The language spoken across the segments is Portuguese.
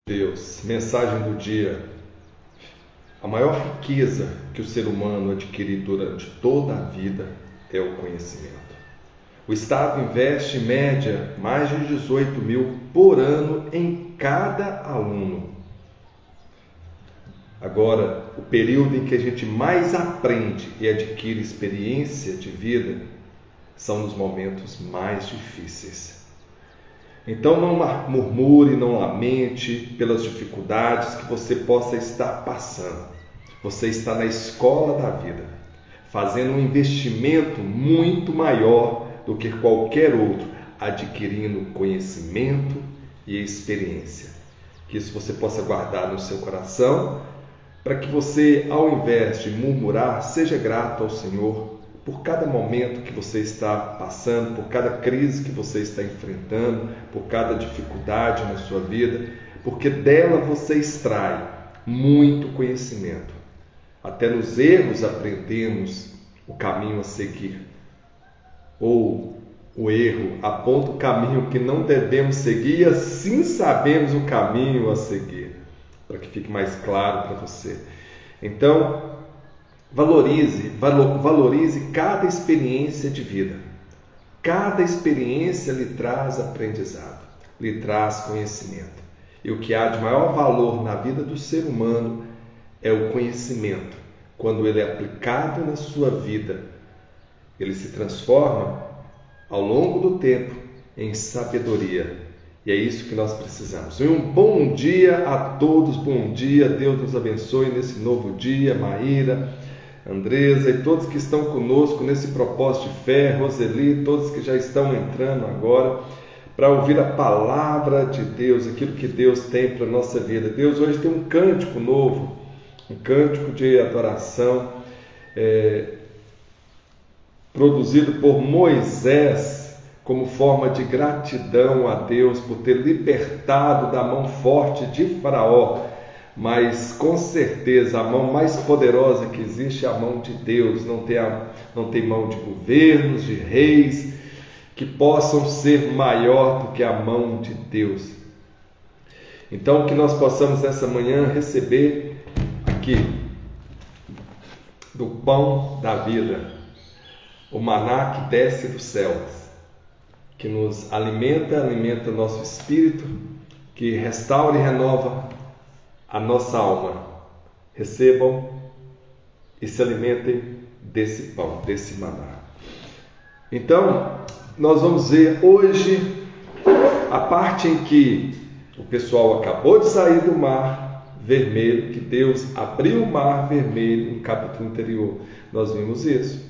Deus, mensagem do dia. A maior riqueza que o ser humano adquire durante toda a vida é o conhecimento. O Estado investe, em média, mais de 18 mil por ano em cada aluno. Agora, o período em que a gente mais aprende e adquire experiência de vida são nos momentos mais difíceis. Então não murmure, não lamente pelas dificuldades que você possa estar passando. Você está na escola da vida, fazendo um investimento muito maior do que qualquer outro, adquirindo conhecimento e experiência. Que isso você possa guardar no seu coração, para que você, ao invés de murmurar, seja grato ao Senhor por cada momento que você está passando, por cada crise que você está enfrentando, por cada dificuldade na sua vida, porque dela você extrai muito conhecimento. Até nos erros aprendemos o caminho a seguir. Ou o erro aponta o caminho que não devemos seguir e assim sabemos o caminho a seguir, para que fique mais claro para você. Então, valorize cada experiência de vida. Cada experiência lhe traz aprendizado, lhe traz conhecimento. E o que há de maior valor na vida do ser humano é o conhecimento. Quando ele é aplicado na sua vida, ele se transforma ao longo do tempo em sabedoria. E é isso que nós precisamos. E um bom dia a todos, bom dia, Deus nos abençoe nesse novo dia, Maíra, Andresa e todos que estão conosco nesse propósito de fé, Roseli, todos que já estão entrando agora para ouvir a palavra de Deus, aquilo que Deus tem para a nossa vida. Deus hoje tem um cântico novo, um cântico de adoração, produzido por Moisés, como forma de gratidão a Deus por ter libertado da mão forte de Faraó. Mas com certeza a mão mais poderosa que existe é a mão de Deus. Não tem mão de governos, de reis, que possam ser maior do que a mão de Deus. Então que nós possamos nessa manhã receber aqui do pão da vida, o maná que desce dos céus, que nos alimenta o nosso espírito, que restaura e renova a nossa alma. Recebam e se alimentem desse pão, desse maná. Então, nós vamos ver hoje a parte em que o pessoal acabou de sair do mar vermelho, que Deus abriu o mar vermelho. No capítulo anterior nós vimos isso,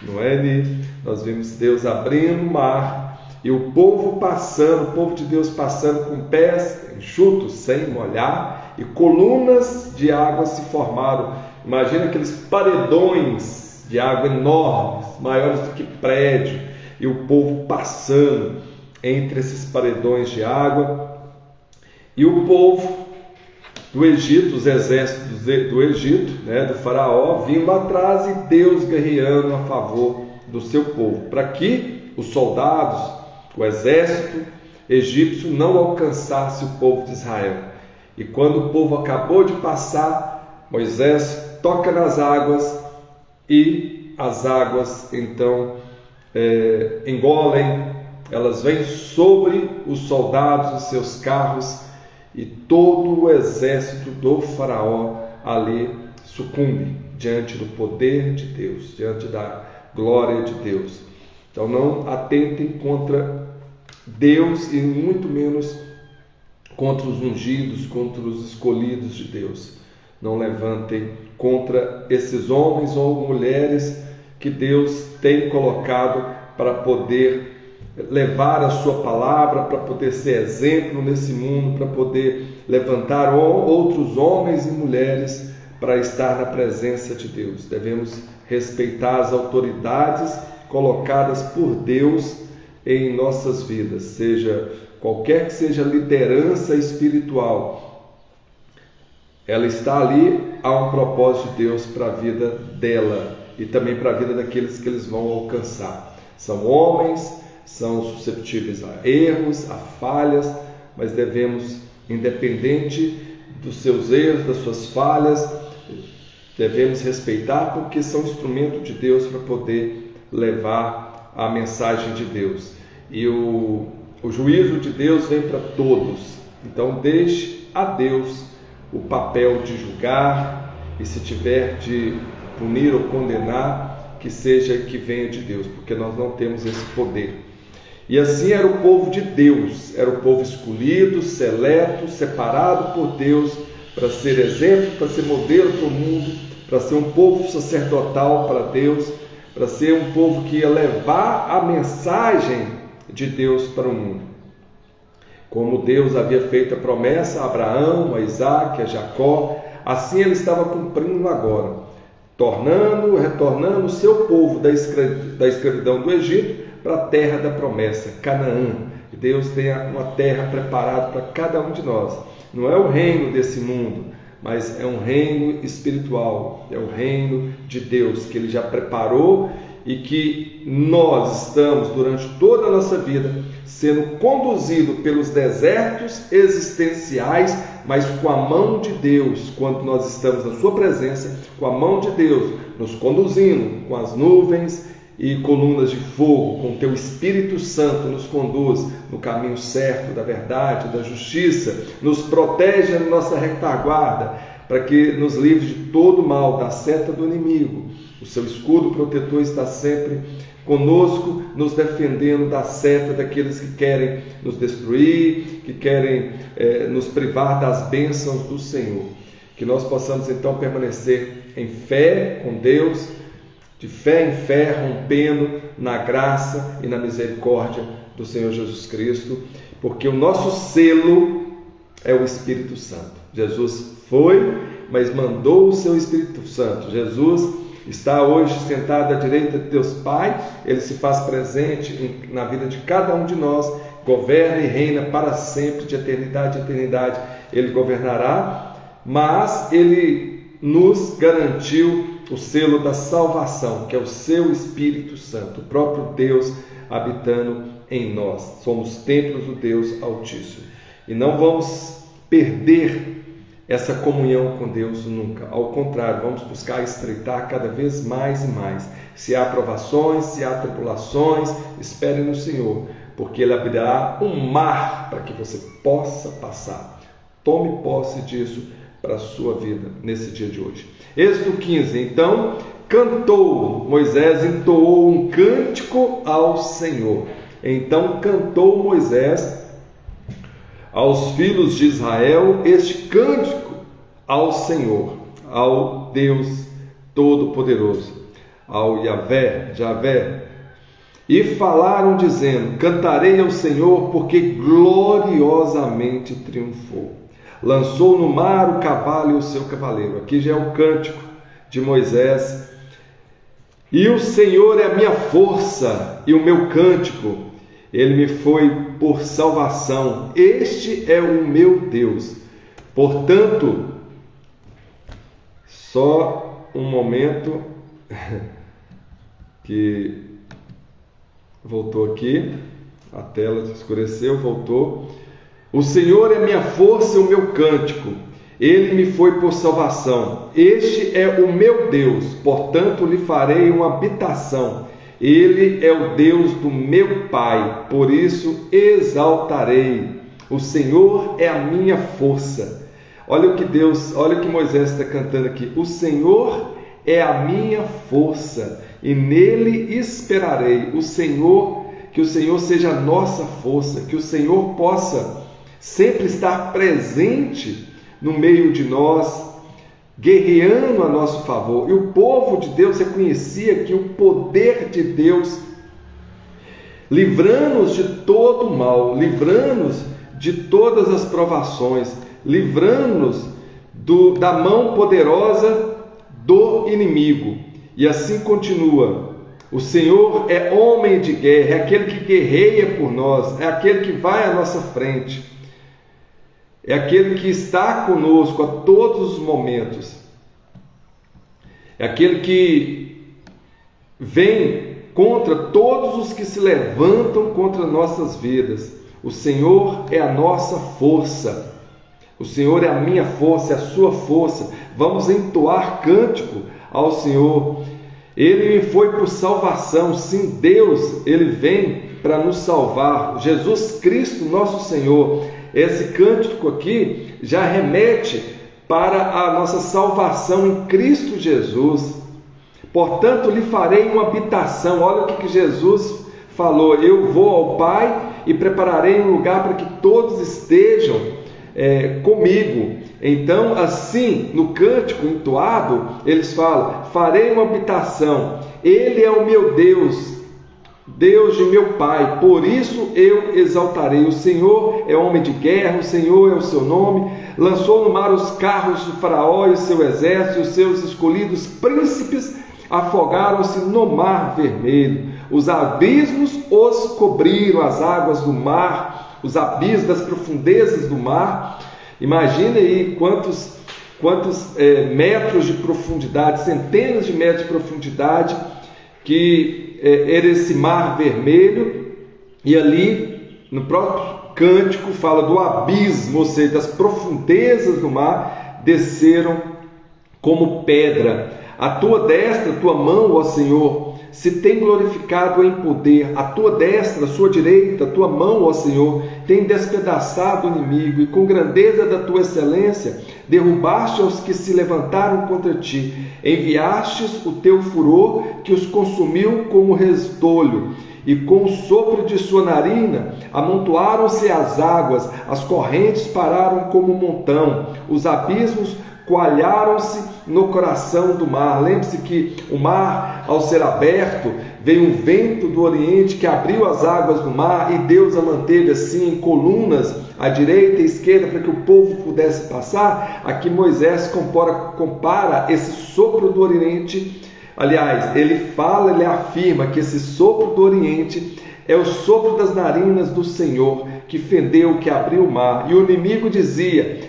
não é, Eli? Nós vimos Deus abrindo o mar e o povo de Deus passando com pés enxutos, sem molhar, e colunas de água se formaram. Imagina aqueles paredões de água enormes, maiores do que prédio, e o povo passando entre esses paredões de água. E o povo do Egito, os exércitos do Egito, do faraó, vindo atrás e Deus guerreando a favor do seu povo, para que os soldados, o exército egípcio não alcançasse o povo de Israel. E quando o povo acabou de passar, Moisés toca nas águas e as águas então engolem, elas vêm sobre os soldados, os seus carros, e todo o exército do faraó ali sucumbe diante do poder de Deus, diante da glória de Deus. Então não atentem contra Deus e muito menos contra os ungidos, contra os escolhidos de Deus. Não levantem contra esses homens ou mulheres que Deus tem colocado para poder levar a sua palavra, para poder ser exemplo nesse mundo, para poder levantar outros homens e mulheres para estar na presença de Deus. Devemos respeitar as autoridades colocadas por Deus em nossas vidas, seja qualquer que seja a liderança espiritual, ela está ali, há um propósito de Deus para a vida dela e também para a vida daqueles que eles vão alcançar. São homens, são susceptíveis a erros, a falhas, mas devemos independente dos seus erros, das suas falhas, devemos respeitar, porque são instrumento de Deus para poder levar a mensagem de Deus. E o juízo de Deus vem para todos. Então deixe a Deus o papel de julgar, e se tiver de punir ou condenar, que seja que venha de Deus, porque nós não temos esse poder. E assim era o povo de Deus, era o povo escolhido, seleto, separado por Deus, para ser exemplo, para ser modelo para o mundo, para ser um povo sacerdotal para Deus, para ser um povo que ia levar a mensagem de Deus para o mundo. Como Deus havia feito a promessa a Abraão, a Isaac, a Jacó, assim ele estava cumprindo agora, retornando o seu povo da escravidão do Egito para a terra da promessa, Canaã. E Deus tem uma terra preparada para cada um de nós. Não é o reino desse mundo, mas é um reino espiritual, é o reino de Deus que Ele já preparou e que nós estamos, durante toda a nossa vida, sendo conduzidos pelos desertos existenciais, mas com a mão de Deus, quando nós estamos na Sua presença, com a mão de Deus, nos conduzindo com as nuvens e colunas de fogo, com Teu Espírito Santo nos conduz no caminho certo da verdade, da justiça, nos protege na nossa retaguarda, para que nos livre de todo mal, da seta do inimigo. O Seu escudo protetor está sempre conosco, nos defendendo da seta daqueles que querem nos destruir, que querem nos privar das bênçãos do Senhor. Que nós possamos então permanecer em fé com Deus, de fé em fé, rompendo na graça e na misericórdia do Senhor Jesus Cristo, porque o nosso selo é o Espírito Santo. Jesus foi, mas mandou o seu Espírito Santo. Jesus está hoje sentado à direita de Deus Pai, Ele se faz presente na vida de cada um de nós, governa e reina para sempre, de eternidade a eternidade. Ele governará, mas Ele nos garantiu o selo da salvação, que é o seu Espírito Santo, o próprio Deus habitando em nós. Somos templos do Deus Altíssimo. E não vamos perder essa comunhão com Deus nunca. Ao contrário, vamos buscar estreitar cada vez mais e mais. Se há provações, se há tribulações, espere no Senhor, porque Ele abrirá um mar para que você possa passar. Tome posse disso para a sua vida nesse dia de hoje. Êxodo 15. Então Moisés entoou um cântico ao Senhor. Então cantou Moisés aos filhos de Israel este cântico ao Senhor, ao Deus Todo-Poderoso, ao Javé. E falaram dizendo: cantarei ao Senhor, porque gloriosamente triunfou. Lançou no mar o cavalo e o seu cavaleiro. Aqui já é o cântico de Moisés. E o Senhor é a minha força e o meu cântico. Ele me foi por salvação. Este é o meu Deus. Portanto, só um momento que voltou aqui, a tela escureceu, voltou. O Senhor é minha força e o meu cântico. Ele me foi por salvação. Este é o meu Deus, portanto lhe farei uma habitação. Ele é o Deus do meu Pai, por isso exaltarei. O Senhor é a minha força. Olha o que Moisés está cantando aqui. O Senhor é a minha força e nele esperarei. Que o Senhor seja a nossa força, que o Senhor possa sempre estar presente no meio de nós, guerreando a nosso favor. E o povo de Deus reconhecia que o poder de Deus, livrando-nos de todo o mal, livrando-nos de todas as provações, livrando-nos da mão poderosa do inimigo. E assim continua: o Senhor é homem de guerra, é aquele que guerreia por nós, é aquele que vai à nossa frente, é aquele que está conosco a todos os momentos, é aquele que vem contra todos os que se levantam contra nossas vidas. O Senhor é a nossa força O Senhor é a minha força, é a sua força. Vamos entoar cântico ao Senhor. Ele me foi por salvação. Sim, Deus, Ele vem para nos salvar. Jesus Cristo, nosso Senhor. Esse cântico aqui já remete para a nossa salvação em Cristo Jesus. Portanto, lhe farei uma habitação. Olha o que Jesus falou: eu vou ao Pai e prepararei um lugar para que todos estejam comigo. Então, assim, no cântico entoado, eles falam: farei uma habitação. Ele é o meu Deus, Deus de meu Pai, por isso eu exaltarei. O Senhor é homem de guerra, o Senhor é o seu nome. Lançou no mar os carros de Faraó e o seu exército, e os seus escolhidos príncipes afogaram-se no mar vermelho. Os abismos os cobriram, as águas do mar, os abismos das profundezas do mar. Imagine aí quantos metros de profundidade, centenas de metros de profundidade, que era esse mar vermelho. E ali, no próprio cântico, fala do abismo, ou seja, das profundezas do mar, desceram como pedra. A tua destra, a tua mão, ó Senhor, se tem glorificado em poder. A tua destra, a sua direita, a tua mão, ó Senhor, tem despedaçado o inimigo, e com grandeza da tua excelência derrubaste aos que se levantaram contra ti. Enviastes o teu furor, que os consumiu como restolho, e com o sopro de sua narina amontoaram-se as águas, as correntes pararam como um montão, os abismos coalharam-se no coração do mar. Lembre-se que o mar, ao ser aberto, veio um vento do Oriente que abriu as águas do mar, e Deus a manteve assim em colunas, à direita e à esquerda, para que o povo pudesse passar. Aqui Moisés compara esse sopro do Oriente. Aliás, ele afirma que esse sopro do Oriente é o sopro das narinas do Senhor, que fendeu, que abriu o mar. E o inimigo dizia,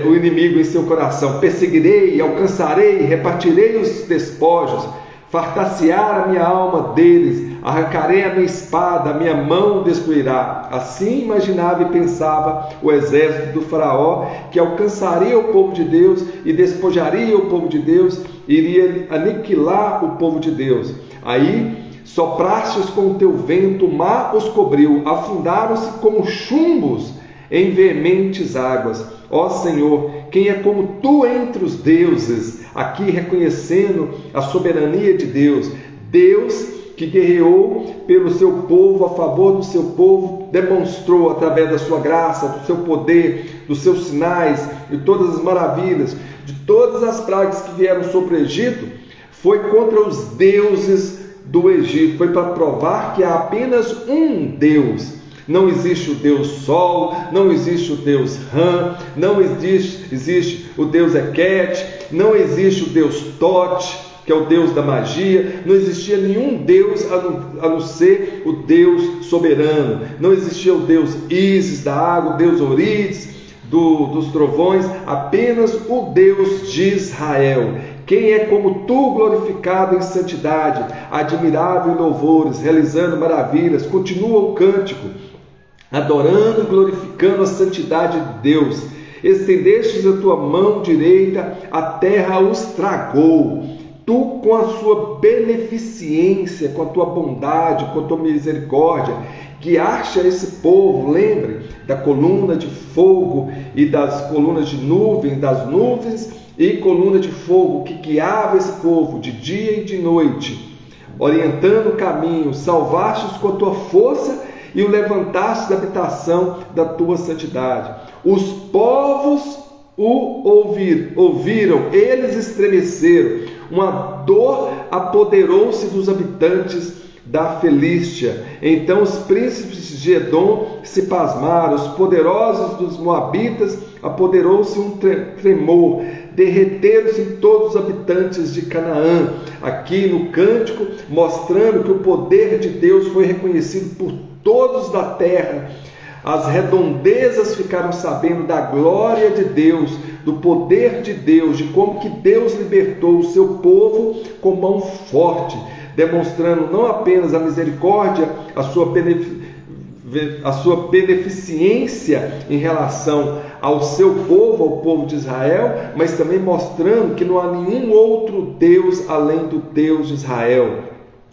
o inimigo em seu coração: perseguirei, alcançarei, repartirei os despojos, fartar-se-á a minha alma deles, arrancarei a minha espada, a minha mão destruirá. Assim imaginava e pensava o exército do Faraó, que alcançaria o povo de Deus e despojaria o povo de Deus, iria aniquilar o povo de Deus. Aí soprastes com o teu vento, o mar os cobriu, afundaram-se como chumbos em veementes águas. Ó Senhor, quem é como tu entre os deuses? Aqui reconhecendo a soberania de Deus. Deus que guerreou pelo seu povo, a favor do seu povo, demonstrou através da sua graça, do seu poder, dos seus sinais, de todas as maravilhas, de todas as pragas que vieram sobre o Egito. Foi contra os deuses do Egito, foi para provar que há apenas um Deus. Não existe o Deus Sol, não existe o Deus Ram, não existe o Deus Heket, não existe o Deus Tote, que é o Deus da magia. Não existia nenhum Deus a não ser o Deus soberano. Não existia o Deus Ísis da água, o Deus Orides dos trovões, apenas o Deus de Israel. Quem é como tu, glorificado em santidade, admirável em louvores, realizando maravilhas? Continua o cântico, adorando e glorificando a santidade de Deus. Estendestes a tua mão direita, a terra os tragou. Tu, com a sua beneficência, com a tua bondade, com a tua misericórdia, guiaste a esse povo. Lembre da coluna de fogo e das colunas de nuvem, das nuvens e coluna de fogo que guiava esse povo de dia e de noite, orientando o caminho. Salvastes com a tua força e o levantaste da habitação da tua santidade. Os povos o ouviram, eles estremeceram. Uma dor apoderou-se dos habitantes da Filístia. Então os príncipes de Edom se pasmaram, os poderosos dos Moabitas apoderou-se um tremor, derreteram-se todos os habitantes de Canaã. Aqui no cântico, mostrando que o poder de Deus foi reconhecido por todos da terra. As redondezas ficaram sabendo da glória de Deus, do poder de Deus, de como que Deus libertou o seu povo com mão forte, demonstrando não apenas a misericórdia, a sua a sua beneficência em relação ao seu povo, ao povo de Israel, mas também mostrando que não há nenhum outro Deus além do Deus de Israel.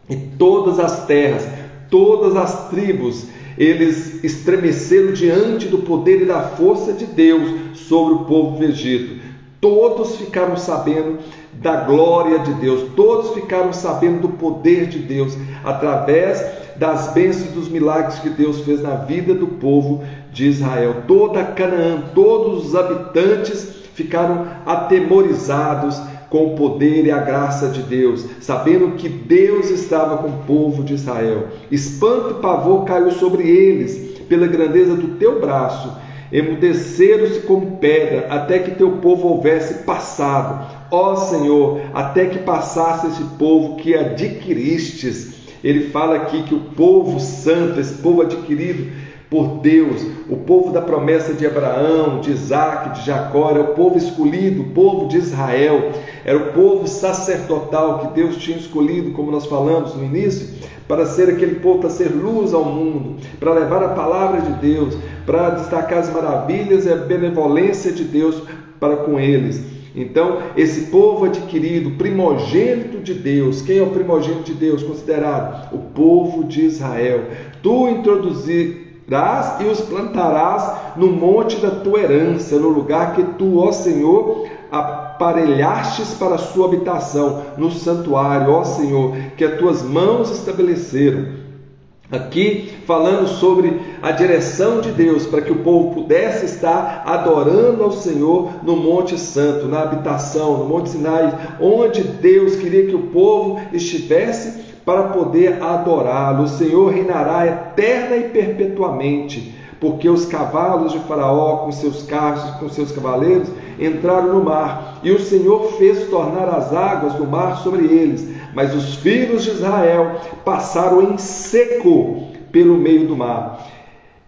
E todas as terras, todas as tribos, eles estremeceram diante do poder e da força de Deus sobre o povo do Egito. Todos ficaram sabendo da glória de Deus, todos ficaram sabendo do poder de Deus, através das bênçãos e dos milagres que Deus fez na vida do povo de Israel. Toda Canaã, todos os habitantes ficaram atemorizados com o poder e a graça de Deus, sabendo que Deus estava com o povo de Israel. Espanto e pavor caiu sobre eles pela grandeza do teu braço. Emudeceram-se como pedra, até que teu povo houvesse passado. Ó Senhor, até que passasse esse povo que adquiristes. Ele fala aqui que o povo santo, esse povo adquirido por Deus, o povo da promessa de Abraão, de Isaac, de Jacó, era o povo escolhido, o povo de Israel, era o povo sacerdotal que Deus tinha escolhido, como nós falamos no início, para ser aquele povo, para ser luz ao mundo, para levar a palavra de Deus, para destacar as maravilhas e a benevolência de Deus para com eles. Então, esse povo adquirido, primogênito de Deus, quem é o primogênito de Deus considerado? O povo de Israel. Tu introduzirás e os plantarás no monte da tua herança, no lugar que tu, ó Senhor, aparelhastes para a sua habitação, no santuário, ó Senhor, que as tuas mãos estabeleceram. Aqui falando sobre a direção de Deus para que o povo pudesse estar adorando ao Senhor no Monte Santo, na habitação, no Monte Sinai, onde Deus queria que o povo estivesse para poder adorá-lo. O Senhor reinará eterna e perpetuamente, porque os cavalos de Faraó, com seus carros, com seus cavaleiros, entraram no mar, e o Senhor fez tornar as águas do mar sobre eles, mas os filhos de Israel passaram em seco pelo meio do mar.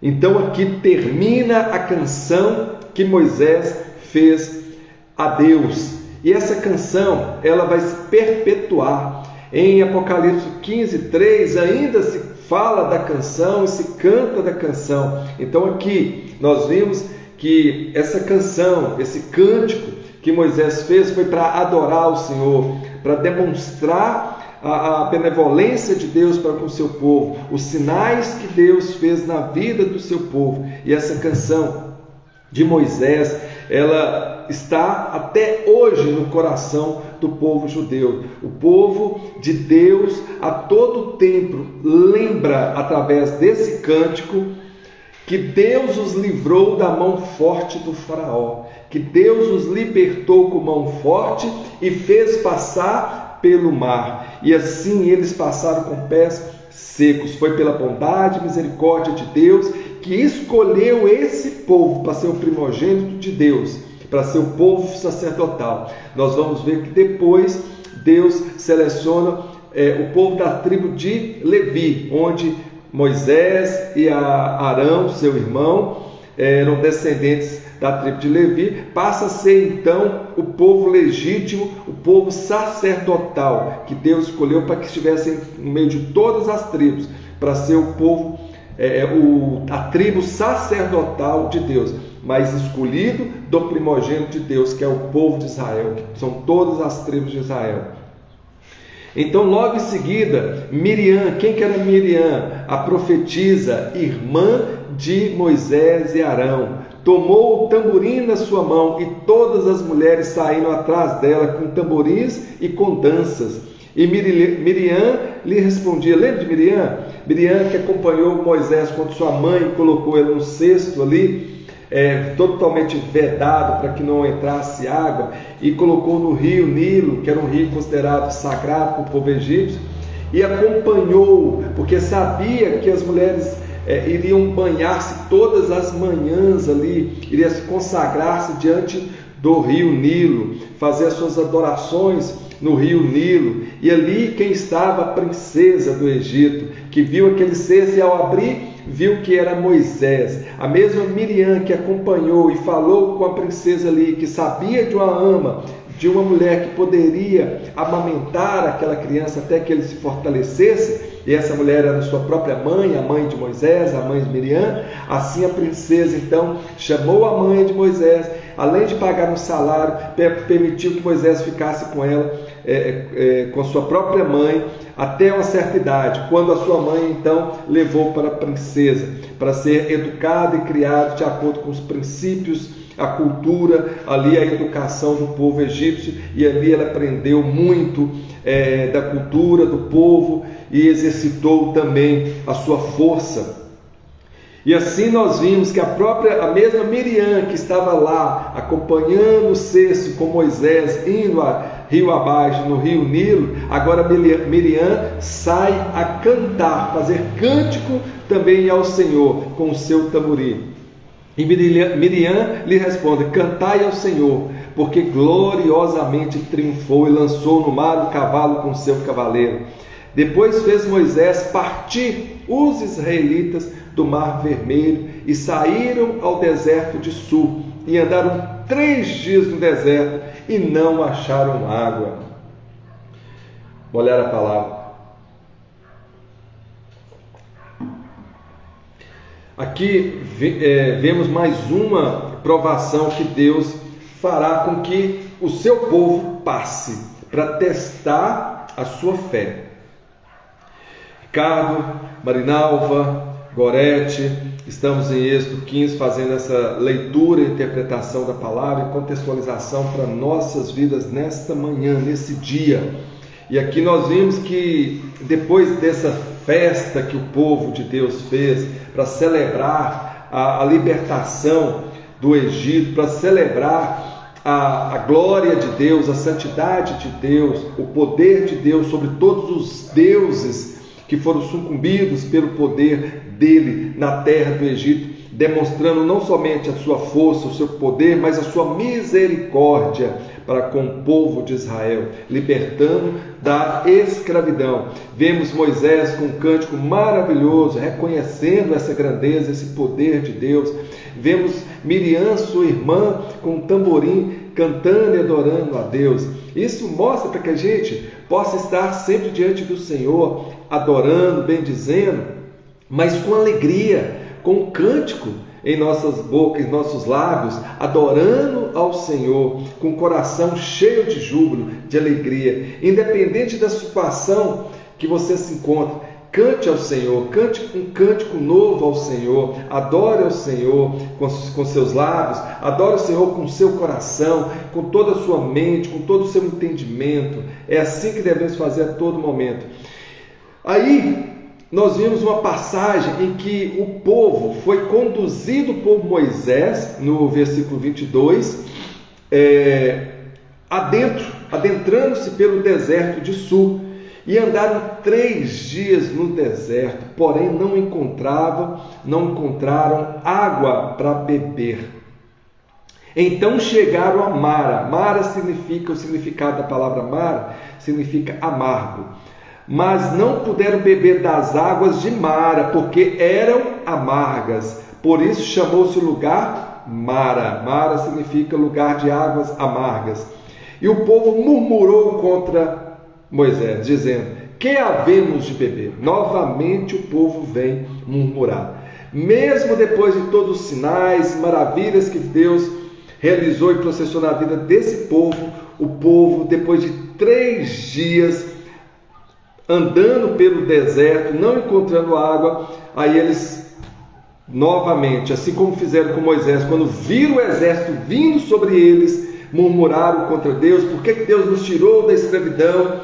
Então aqui termina a canção que Moisés fez a Deus, e essa canção ela vai se perpetuar. Em Apocalipse 15:3 ainda se fala da canção e se canta da canção. Então aqui nós vimos que essa canção, esse cântico que Moisés fez foi para adorar o Senhor, para demonstrar a benevolência de Deus para com o seu povo, os sinais que Deus fez na vida do seu povo. E essa canção de Moisés, ela está até hoje no coração do povo judeu. O povo de Deus a todo tempo lembra, através desse cântico, que Deus os livrou da mão forte do faraó, que Deus os libertou com mão forte e fez passar pelo mar, e assim eles passaram com pés secos. Foi pela bondade e misericórdia de Deus que escolheu esse povo para ser o primogênito de Deus, para ser o povo sacerdotal. Nós vamos ver que depois Deus seleciona o povo da tribo de Levi, onde Moisés e Arão, seu irmão, eram descendentes da tribo de Levi. Passa a ser então o povo legítimo, o povo sacerdotal, que Deus escolheu para que estivessem no meio de todas as tribos, para ser o povo, a tribo sacerdotal de Deus, mas escolhido do primogênito de Deus, que é o povo de Israel, que são todas as tribos de Israel. Então, logo em seguida, Miriam, quem que era Miriam? A profetisa, irmã de Moisés e Arão, tomou o tamborim na sua mão, e todas as mulheres saíram atrás dela com tamborins e com danças. E Miriam lhe respondia. Lembra de Miriam? Miriam que acompanhou Moisés quando sua mãe colocou ele no cesto ali, totalmente vedado para que não entrasse água, e colocou no rio Nilo, que era um rio considerado sagrado para o povo egípcio, e acompanhou, porque sabia que as mulheres iriam banhar-se todas as manhãs ali, iriam se consagrar-se diante do rio Nilo, fazer as suas adorações no rio Nilo. E ali quem estava? A princesa do Egito, que viu aquele cesto, e ao abrir viu que era Moisés. A mesma Miriam que acompanhou e falou com a princesa ali, que sabia de uma ama, de uma mulher que poderia amamentar aquela criança até que ele se fortalecesse, e essa mulher era sua própria mãe, a mãe de Moisés, a mãe de Miriam. Assim a princesa então chamou a mãe de Moisés, além de pagar um salário, permitiu que Moisés ficasse com ela, com sua própria mãe, até uma certa idade, quando a sua mãe então levou para a princesa, para ser educada e criada de acordo com os princípios, a cultura, ali a educação do povo egípcio, e ali ela aprendeu muito da cultura do povo e exercitou também a sua força. E assim nós vimos que a mesma Miriam que estava lá acompanhando o cesto com Moisés indo rio abaixo no rio Nilo, agora Miriam sai a cantar, fazer cântico também ao Senhor com o seu tamborim. E Miriam lhe responde: cantai ao Senhor, porque gloriosamente triunfou e lançou no mar o cavalo com seu cavaleiro. Depois fez Moisés partir os israelitas do Mar Vermelho e saíram ao deserto de Sur, e andaram 3 dias no deserto e não acharam água. Vou olhar a palavra. Aqui vemos mais uma provação que Deus fará com que o seu povo passe, para testar a sua fé. Ricardo, Marinalva, Gorete, estamos em Êxodo 15 fazendo essa leitura e interpretação da palavra e contextualização para nossas vidas nesta manhã, nesse dia. E aqui nós vimos que depois dessa festa que o povo de Deus fez para celebrar a libertação do Egito, para celebrar a glória de Deus, a santidade de Deus, o poder de Deus sobre todos os deuses que foram sucumbidos pelo poder dele na terra do Egito, demonstrando não somente a sua força, o seu poder, mas a sua misericórdia para com o povo de Israel, libertando da escravidão. Vemos Moisés com um cântico maravilhoso, reconhecendo essa grandeza, esse poder de Deus. Vemos Miriam, sua irmã, com um tamborim, cantando e adorando a Deus. Isso mostra para que a gente possa estar sempre diante do Senhor, adorando, bendizendo, mas com alegria, com um cântico em nossas bocas, em nossos lábios, adorando ao Senhor, com o coração cheio de júbilo, de alegria, independente da situação que você se encontra. Cante ao Senhor, cante um cântico novo ao Senhor, adore ao Senhor com seus lábios, adore o Senhor com o seu coração, com toda a sua mente, com todo o seu entendimento. É assim que devemos fazer a todo momento. Aí nós vimos uma passagem em que o povo foi conduzido por Moisés, no versículo 22, adentrando-se pelo deserto de Sur, e andaram 3 dias no deserto, porém não encontraram água para beber. Então chegaram a Mara. Mara significa, o significado da palavra Mara significa amargo. Mas não puderam beber das águas de Mara, porque eram amargas. Por isso chamou-se o lugar Mara. Mara significa lugar de águas amargas. E o povo murmurou contra Moisés, dizendo: que havemos de beber? Novamente o povo vem murmurar. Mesmo depois de todos os sinais, maravilhas que Deus realizou e processou na vida desse povo, o povo, depois de 3 dias andando pelo deserto, não encontrando água, aí eles novamente, assim como fizeram com Moisés, quando viram o exército vindo sobre eles, murmuraram contra Deus: por que Deus nos tirou da escravidão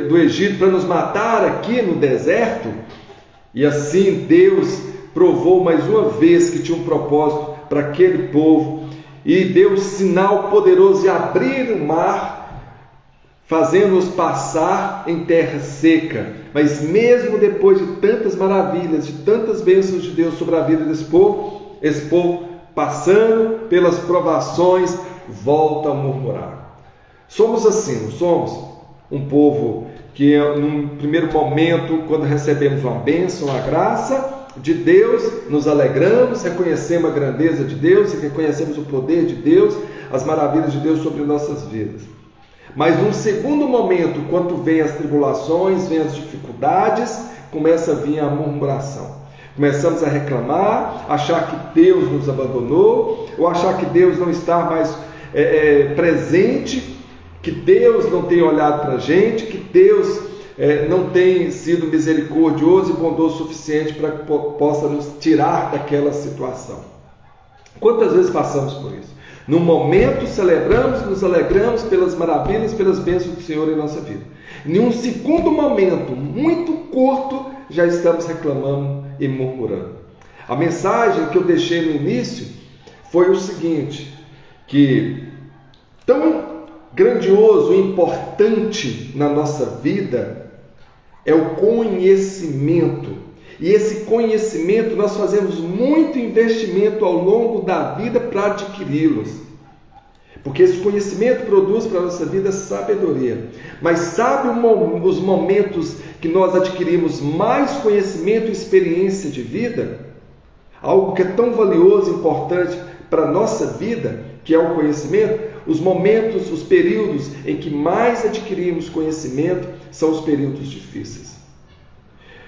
do Egito para nos matar aqui no deserto? E assim Deus provou mais uma vez que tinha um propósito para aquele povo, e deu sinal poderoso de abrir o mar, fazendo-os passar em terra seca. Mas mesmo depois de tantas maravilhas, de tantas bênçãos de Deus sobre a vida desse povo, esse povo, passando pelas provações, volta a murmurar. Somos assim, não somos? Um povo que, num primeiro momento, quando recebemos uma bênção, a graça de Deus, nos alegramos, reconhecemos a grandeza de Deus, reconhecemos o poder de Deus, as maravilhas de Deus sobre nossas vidas. Mas num segundo momento, quando vem as tribulações, vem as dificuldades, começa a vir a murmuração. Começamos a reclamar, achar que Deus nos abandonou, ou achar que Deus não está mais presente, que Deus não tem olhado para a gente, que Deus não tem sido misericordioso e bondoso o suficiente para que possa nos tirar daquela situação. Quantas vezes passamos por isso? No momento celebramos, nos alegramos pelas maravilhas, pelas bênçãos do Senhor em nossa vida. Em um segundo momento, muito curto, já estamos reclamando e murmurando. A mensagem que eu deixei no início foi o seguinte, que tão grandioso e importante na nossa vida é o conhecimento. E esse conhecimento nós fazemos muito investimento ao longo da vida para adquiri-los. Porque esse conhecimento produz para a nossa vida sabedoria. Mas sabe os momentos que nós adquirimos mais conhecimento e experiência de vida? Algo que é tão valioso e importante para a nossa vida, que é o conhecimento. Os momentos, os períodos em que mais adquirimos conhecimento são os períodos difíceis.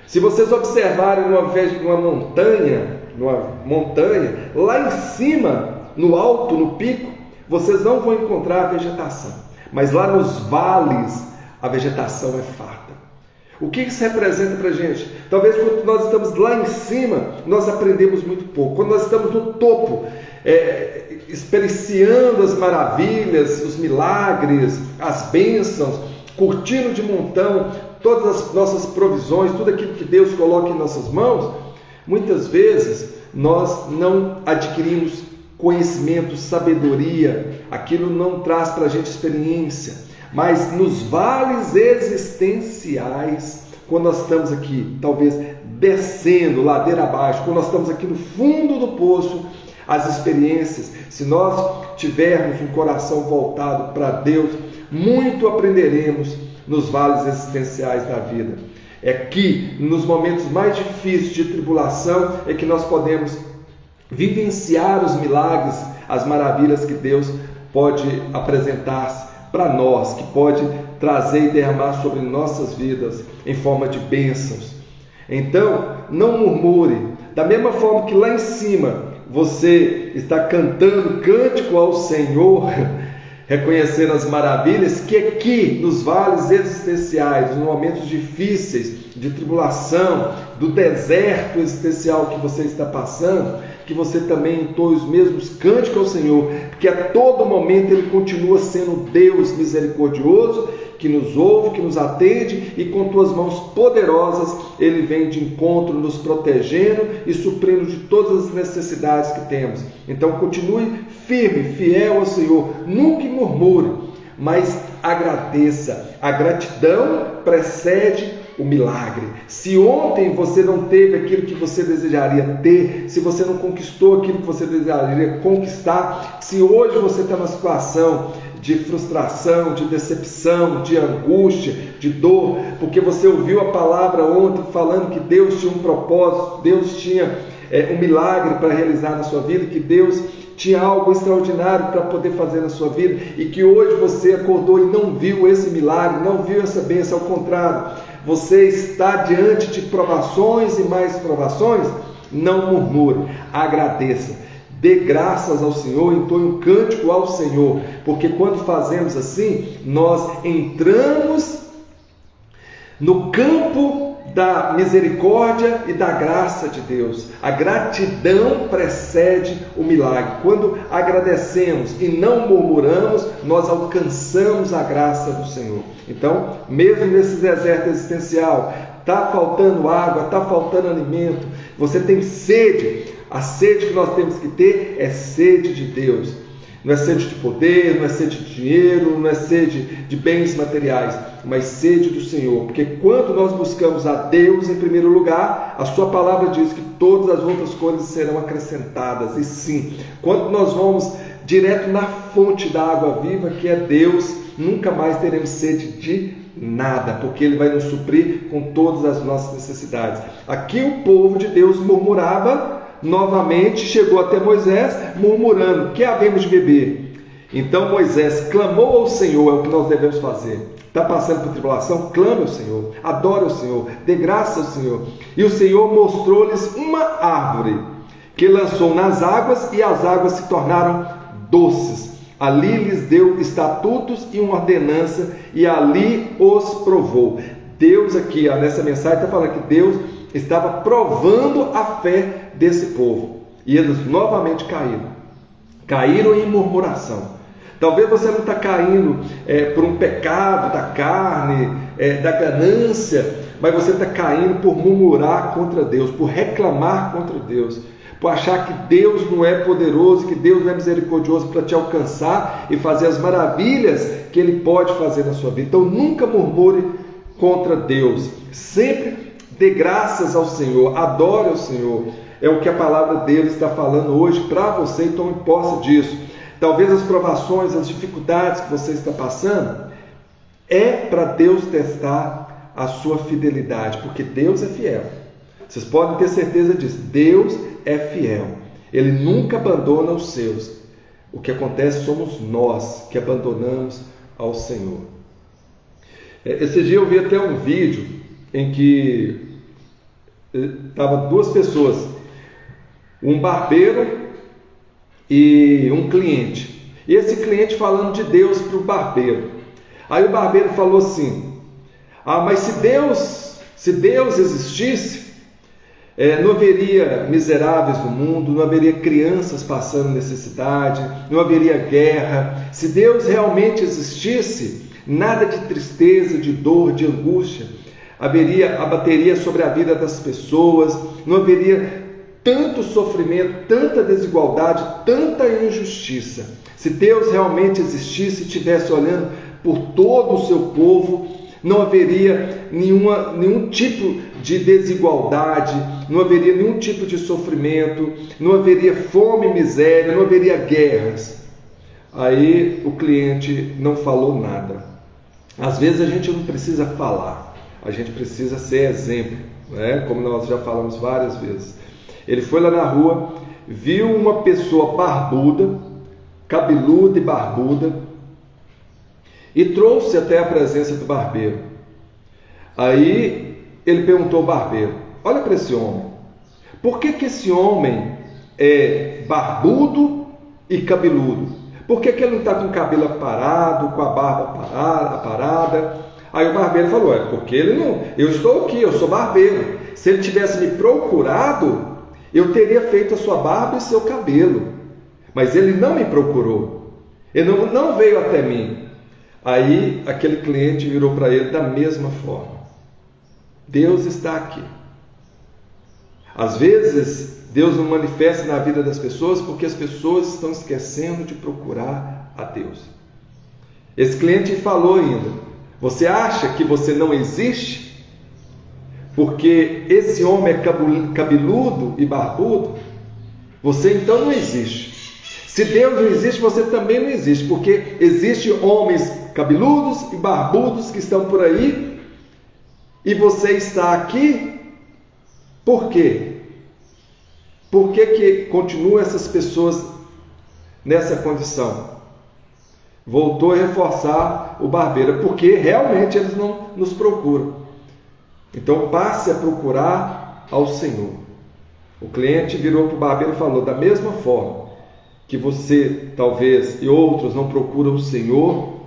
Se vocês observarem numa montanha, lá em cima, no alto, no pico, vocês não vão encontrar vegetação. Mas lá nos vales, a vegetação é farta. O que isso representa para a gente? Talvez quando nós estamos lá em cima, nós aprendemos muito pouco. Quando nós estamos no topo, experienciando as maravilhas, os milagres, as bênçãos, curtindo de montão todas as nossas provisões, tudo aquilo que Deus coloca em nossas mãos, muitas vezes nós não adquirimos conhecimento, sabedoria, aquilo não traz para a gente experiência. Mas nos vales existenciais, quando nós estamos aqui, talvez descendo, ladeira abaixo, quando nós estamos aqui no fundo do poço, as experiências, se nós tivermos um coração voltado para Deus, muito aprenderemos nos vales existenciais da vida. É que nos momentos mais difíceis de tribulação é que nós podemos vivenciar os milagres, as maravilhas que Deus pode apresentar para nós, que pode trazer e derramar sobre nossas vidas em forma de bênçãos. Então, não murmure. Da mesma forma que lá em cima você está cantando cântico ao Senhor, reconhecendo as maravilhas, que aqui nos vales existenciais, nos momentos difíceis de tribulação, do deserto existencial que você está passando, que você também entoe os mesmos cânticos ao Senhor, porque a todo momento Ele continua sendo Deus misericordioso, que nos ouve, que nos atende, e com tuas mãos poderosas Ele vem de encontro, nos protegendo e suprindo de todas as necessidades que temos. Então continue firme, fiel ao Senhor, nunca murmure, mas agradeça. A gratidão precede o milagre. Se ontem você não teve aquilo que você desejaria ter, se você não conquistou aquilo que você desejaria conquistar, se hoje você está numa situação de frustração, de decepção, de angústia, de dor, porque você ouviu a palavra ontem falando que Deus tinha um propósito, Deus tinha um milagre para realizar na sua vida, que Deus tinha algo extraordinário para poder fazer na sua vida, e que hoje você acordou e não viu esse milagre, não viu essa bênção, ao contrário, você está diante de provações e mais provações, não murmure, agradeça, dê graças ao Senhor, entoie um cântico ao Senhor, porque quando fazemos assim, nós entramos no campo da misericórdia e da graça de Deus. A gratidão precede o milagre. Quando agradecemos e não murmuramos, nós alcançamos a graça do Senhor. Então, mesmo nesse deserto existencial, está faltando água, está faltando alimento, você tem sede. A sede que nós temos que ter é sede de Deus. Não é sede de poder, não é sede de dinheiro, não é sede de bens materiais, mas sede do Senhor. Porque quando nós buscamos a Deus em primeiro lugar, a sua palavra diz que todas as outras coisas serão acrescentadas. E sim, quando nós vamos direto na fonte da água viva, que é Deus, nunca mais teremos sede de nada, porque Ele vai nos suprir com todas as nossas necessidades. Aqui o povo de Deus murmurava, novamente chegou até Moisés, murmurando: que havemos de beber? Então Moisés clamou ao Senhor, é o que nós devemos fazer. Está passando por tribulação? Clame ao Senhor, adore ao Senhor, dê graça ao Senhor. E o Senhor mostrou-lhes uma árvore que lançou nas águas, e as águas se tornaram doces. Ali lhes deu estatutos e uma ordenança, e ali os provou. Deus aqui, nessa mensagem, está falando que Deus estava provando a fé desse povo. E eles novamente caíram em murmuração. Talvez você não está caindo por um pecado da carne, da ganância, mas você está caindo por murmurar contra Deus, por reclamar contra Deus, por achar que Deus não é poderoso, que Deus não é misericordioso para te alcançar e fazer as maravilhas que Ele pode fazer na sua vida. Então nunca murmure contra Deus, sempre dê graças ao Senhor, adore ao Senhor. É o que a palavra dele está falando hoje para você, então tome posse disso. Talvez as provações, as dificuldades que você está passando, é para Deus testar a sua fidelidade, porque Deus é fiel. Vocês podem ter certeza disso, Deus é fiel. Ele nunca abandona os seus. O que acontece somos nós que abandonamos ao Senhor. Esse dia eu vi até um vídeo em que estavam duas pessoas, um barbeiro e um cliente. E esse cliente falando de Deus para o barbeiro. Aí o barbeiro falou assim: mas se Deus existisse, não haveria miseráveis no mundo, não haveria crianças passando necessidade, não haveria guerra. Se Deus realmente existisse, nada de tristeza, de dor, de angústia abateria sobre a vida das pessoas, não haveria tanto sofrimento, tanta desigualdade, tanta injustiça. Se Deus realmente existisse e estivesse olhando por todo o seu povo, não haveria nenhum tipo de desigualdade, não haveria nenhum tipo de sofrimento, não haveria fome e miséria, não haveria guerras. Aí o cliente não falou nada. Às vezes a gente não precisa falar, a gente precisa ser exemplo, né? Como nós já falamos várias vezes. Ele foi lá na rua, viu uma pessoa barbuda, cabeluda e barbuda, e trouxe até a presença do barbeiro. Aí ele perguntou ao barbeiro: olha para esse homem, por que esse homem é barbudo e cabeludo? Por que ele não está com o cabelo aparado, com a barba aparada? Aí o barbeiro falou: porque ele não, eu estou aqui, eu sou barbeiro. Se ele tivesse me procurado, eu teria feito a sua barba e seu cabelo. Mas ele não me procurou, ele não veio até mim. Aí aquele cliente virou para ele da mesma forma. Deus está aqui. Às vezes Deus não manifesta na vida das pessoas porque as pessoas estão esquecendo de procurar a Deus. Esse cliente falou ainda: você acha que você não existe porque esse homem é cabeludo e barbudo? Você então não existe. Se Deus não existe, você também não existe, porque existem homens cabeludos e barbudos que estão por aí, e você está aqui. Por quê? Por que continuam essas pessoas nessa condição? Voltou a reforçar o barbeiro, porque realmente eles não nos procuram. Então passe a procurar ao Senhor. O cliente virou para o barbeiro e falou: da mesma forma que você talvez e outros não procuram o Senhor,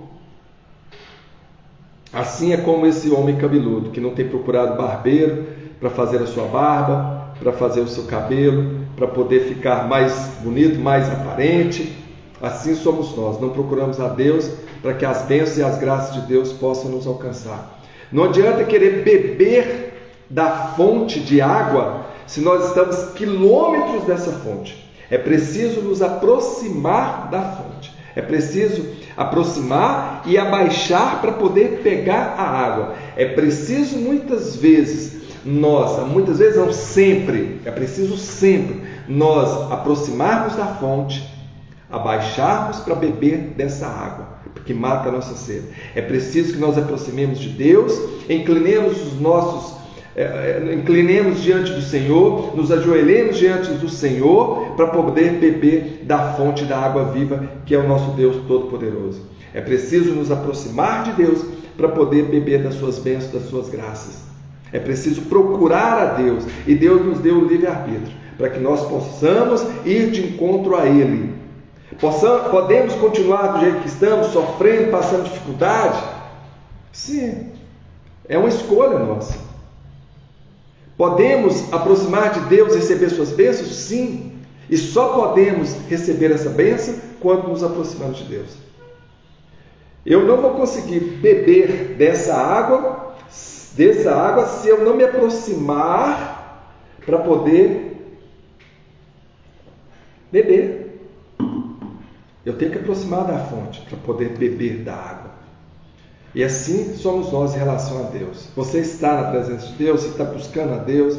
assim é como esse homem cabeludo que não tem procurado o barbeiro para fazer a sua barba, para fazer o seu cabelo, para poder ficar mais bonito, mais aparente. Assim somos nós, não procuramos a Deus para que as bênçãos e as graças de Deus possam nos alcançar. Não adianta querer beber da fonte de água se nós estamos quilômetros dessa fonte. É preciso nos aproximar da fonte. É preciso aproximar e abaixar para poder pegar a água. É preciso muitas vezes não, sempre, é preciso sempre nós aproximarmos da fonte, abaixarmos para beber dessa água, porque mata a nossa sede. É preciso que nós aproximemos de Deus, inclinemos diante do Senhor, nos ajoelhemos diante do Senhor, para poder beber da fonte da água viva, que é o nosso Deus Todo-Poderoso. É preciso nos aproximar de Deus para poder beber das suas bênçãos, das suas graças. É preciso procurar a Deus, e Deus nos deu o livre-arbítrio, para que nós possamos ir de encontro a Ele. Podemos continuar do jeito que estamos, sofrendo, passando dificuldade? Sim, é uma escolha nossa. Podemos aproximar de Deus e receber suas bênçãos? Sim, e só podemos receber essa bênção quando nos aproximamos de Deus. Eu não vou conseguir beber dessa água se eu não me aproximar para poder beber. Eu tenho que aproximar da fonte para poder beber da água. E assim somos nós em relação a Deus. Você está na presença de Deus, você está buscando a Deus,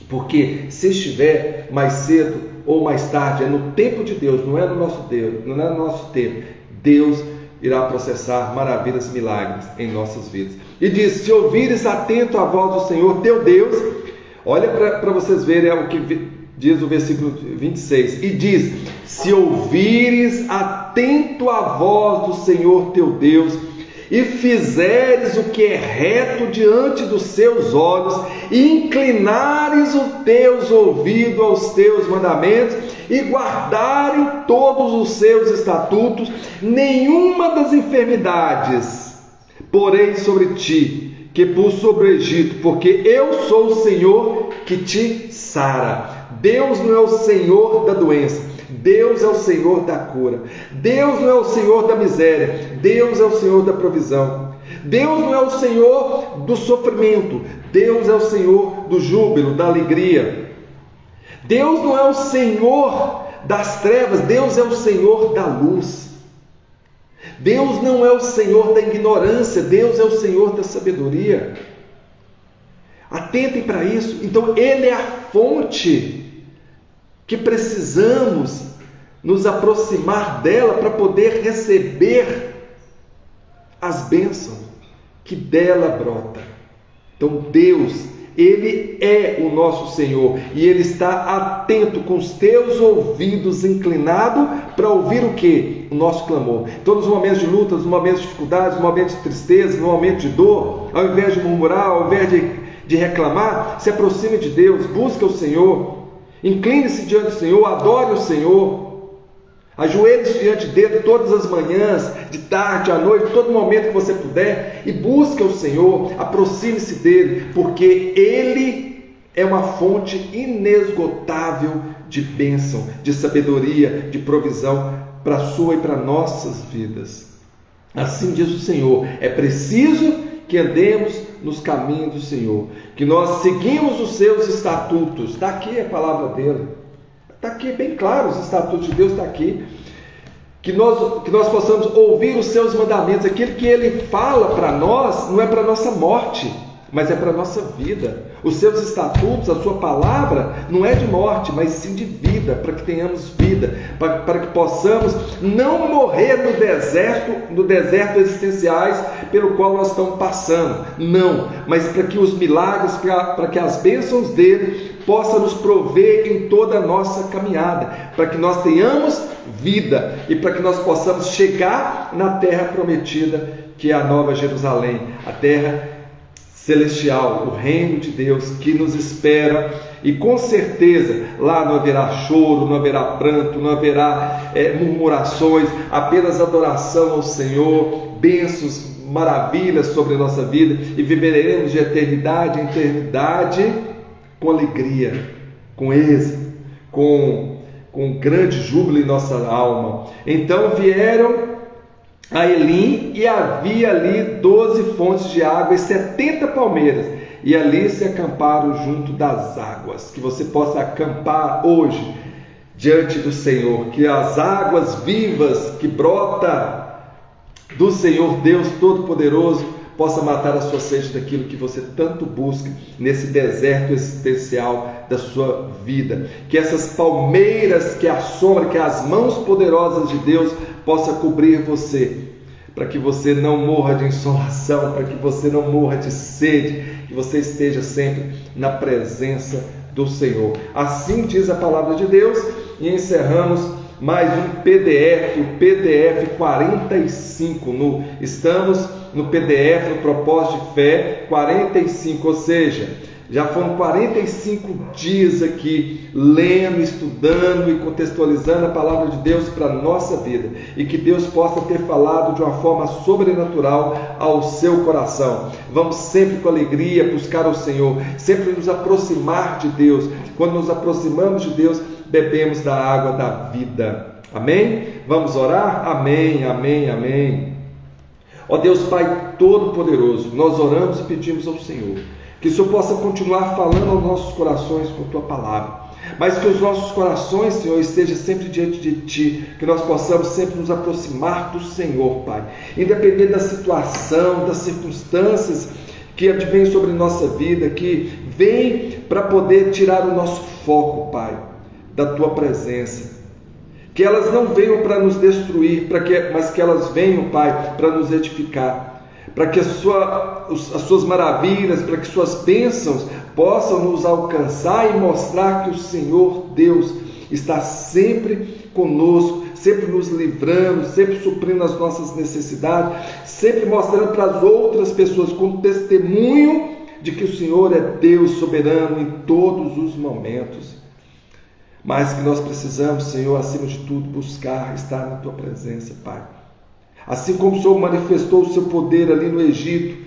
porque se estiver mais cedo ou mais tarde, é no tempo de Deus, não é no nosso Deus, não é no nosso tempo. Deus irá processar maravilhas e milagres em nossas vidas. E diz: se ouvires atento a voz do Senhor teu Deus, olha para vocês verem o que diz o versículo 26, e diz: se ouvires atento a voz do Senhor teu Deus, e fizeres o que é reto diante dos seus olhos, e inclinares os teus ouvidos aos teus mandamentos, e guardarem todos os seus estatutos, nenhuma das enfermidades porém sobre ti, que pus sobre o Egito, porque eu sou o Senhor que te sara. Deus não é o Senhor da doença, Deus é o Senhor da cura. Deus não é o Senhor da miséria, Deus é o Senhor da provisão. Deus não é o Senhor do sofrimento, Deus é o Senhor do júbilo, da alegria. Deus não é o Senhor das trevas, Deus é o Senhor da luz. Deus não é o Senhor da ignorância, Deus é o Senhor da sabedoria. Atentem para isso. Então Ele é a fonte que precisamos nos aproximar dela para poder receber as bênçãos que dela brota. Então Deus, Ele é o nosso Senhor, e Ele está atento, com os teus ouvidos inclinados para ouvir o quê? O nosso clamor. Então nos momentos de luta, nos momentos de dificuldades, nos momentos de tristeza, no momento de dor, ao invés de murmurar, ao invés de reclamar, se aproxime de Deus, busque o Senhor, incline-se diante do Senhor, adore o Senhor, ajoelhe-se diante dele todas as manhãs, de tarde, à noite, todo momento que você puder, e busque o Senhor, aproxime-se dele, porque Ele é uma fonte inesgotável de bênção, de sabedoria, de provisão para a sua e para nossas vidas. Assim diz o Senhor: é preciso que andemos nos caminhos do Senhor, que nós seguimos os seus estatutos. Está aqui a palavra dele, está aqui bem claro, os estatutos de Deus está aqui. Que nós possamos ouvir os seus mandamentos. Aquilo que Ele fala para nós não é para a nossa morte, mas é para a nossa vida. Os seus estatutos, a sua palavra, não é de morte, mas sim de vida, para que tenhamos vida, para que possamos não morrer no deserto existenciais pelo qual nós estamos passando. Não, mas para que os milagres, para que as bênçãos dele possam nos prover em toda a nossa caminhada, para que nós tenhamos vida e para que nós possamos chegar na terra prometida, que é a Nova Jerusalém, a terra celestial, o reino de Deus que nos espera. E com certeza lá não haverá choro, não haverá pranto, não haverá murmurações, apenas adoração ao Senhor, bênçãos, maravilhas sobre a nossa vida, e viveremos de eternidade em eternidade com alegria, com êxito, com grande júbilo em nossa alma. Então vieram a Elim, e havia ali 12 fontes de água e 70 palmeiras, e ali se acamparam junto das águas. Que você possa acampar hoje diante do Senhor, que as águas vivas que brota do Senhor Deus Todo-Poderoso possa matar a sua sede daquilo que você tanto busca nesse deserto existencial da sua vida. Que essas palmeiras que assombram, que as mãos poderosas de Deus possa cobrir você, para que você não morra de insolação, para que você não morra de sede, que você esteja sempre na presença do Senhor. Assim diz a palavra de Deus, e encerramos mais um PDF, o PDF 45. Estamos no PDF, no Propósito de Fé 45, ou seja, já foram 45 dias aqui lendo, estudando e contextualizando a palavra de Deus para a nossa vida. E que Deus possa ter falado de uma forma sobrenatural ao seu coração. Vamos sempre com alegria buscar o Senhor, sempre nos aproximar de Deus. Quando nos aproximamos de Deus, bebemos da água da vida. Amém? Vamos orar? Amém, amém, amém. Ó Deus Pai Todo-Poderoso, nós oramos e pedimos ao Senhor que o Senhor possa continuar falando aos nossos corações com a Tua palavra, mas que os nossos corações, Senhor, estejam sempre diante de Ti, que nós possamos sempre nos aproximar do Senhor, Pai, independente da situação, das circunstâncias que advêm sobre nossa vida, que vem para poder tirar o nosso foco, Pai, da Tua presença. Que elas não venham para nos destruir, mas que elas venham, Pai, para nos edificar. Para que as suas maravilhas, para que suas bênçãos possam nos alcançar e mostrar que o Senhor Deus está sempre conosco, sempre nos livrando, sempre suprindo as nossas necessidades, sempre mostrando para as outras pessoas como testemunho de que o Senhor é Deus soberano em todos os momentos. Mas que nós precisamos, Senhor, acima de tudo, buscar estar na Tua presença, Pai. Assim como o Senhor manifestou o Seu poder ali no Egito,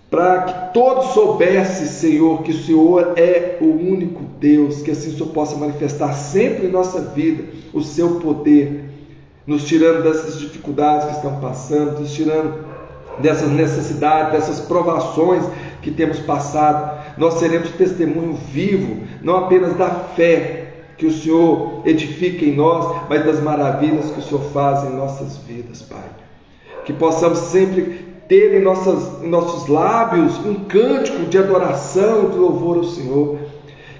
para que todos soubessem, Senhor, que o Senhor é o único Deus, que assim o Senhor possa manifestar sempre em nossa vida o Seu poder, nos tirando dessas dificuldades que estão passando, nos tirando dessas necessidades, dessas provações que temos passado. Nós seremos testemunho vivo, não apenas da fé que o Senhor edifica em nós, mas das maravilhas que o Senhor faz em nossas vidas, Pai. Que possamos sempre ter em nossos lábios um cântico de adoração e de louvor ao Senhor.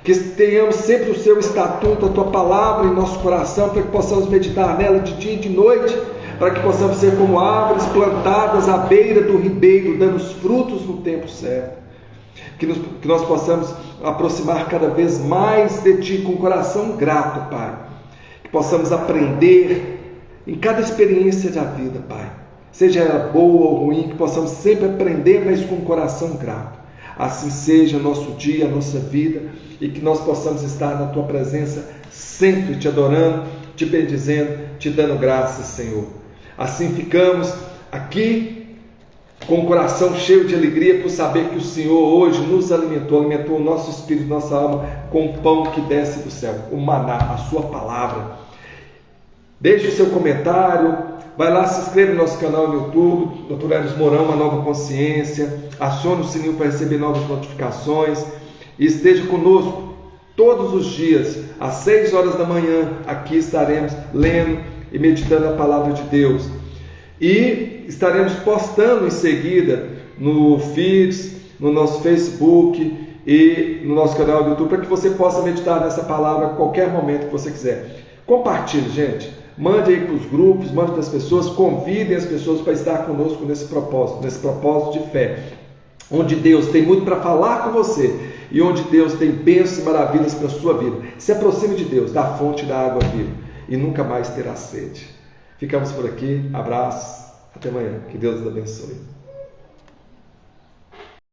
Que tenhamos sempre o Seu estatuto, a Tua palavra em nosso coração, para que possamos meditar nela de dia e de noite, para que possamos ser como árvores plantadas à beira do ribeiro, dando os frutos no tempo certo. Que nós possamos aproximar cada vez mais de Ti com o coração grato, Pai. Que possamos aprender em cada experiência da vida, Pai. Seja ela boa ou ruim, que possamos sempre aprender, mas com o coração grato. Assim seja o nosso dia, a nossa vida, e que nós possamos estar na Tua presença sempre Te adorando, Te bendizendo, Te dando graças, Senhor. Assim ficamos aqui com o coração cheio de alegria por saber que o Senhor hoje nos alimentou o nosso espírito, nossa alma, com o pão que desce do céu, o maná, a Sua palavra. Deixe o seu comentário, vai lá, se inscreve no nosso canal no YouTube, Dr. Hermes Mourão, Uma Nova Consciência, acione o sininho para receber novas notificações e esteja conosco todos os dias, às 6 horas da manhã, aqui estaremos lendo e meditando a palavra de Deus. E estaremos postando em seguida no Feeds, no nosso Facebook e no nosso canal do YouTube, para que você possa meditar nessa palavra a qualquer momento que você quiser. Compartilhe, gente. Mande aí para os grupos, mande para as pessoas, convidem as pessoas para estar conosco nesse propósito de fé, onde Deus tem muito para falar com você e onde Deus tem bênçãos e maravilhas para a sua vida. Se aproxime de Deus, da fonte da água viva, e nunca mais terá sede. Ficamos por aqui, abraços, até amanhã, que Deus os abençoe.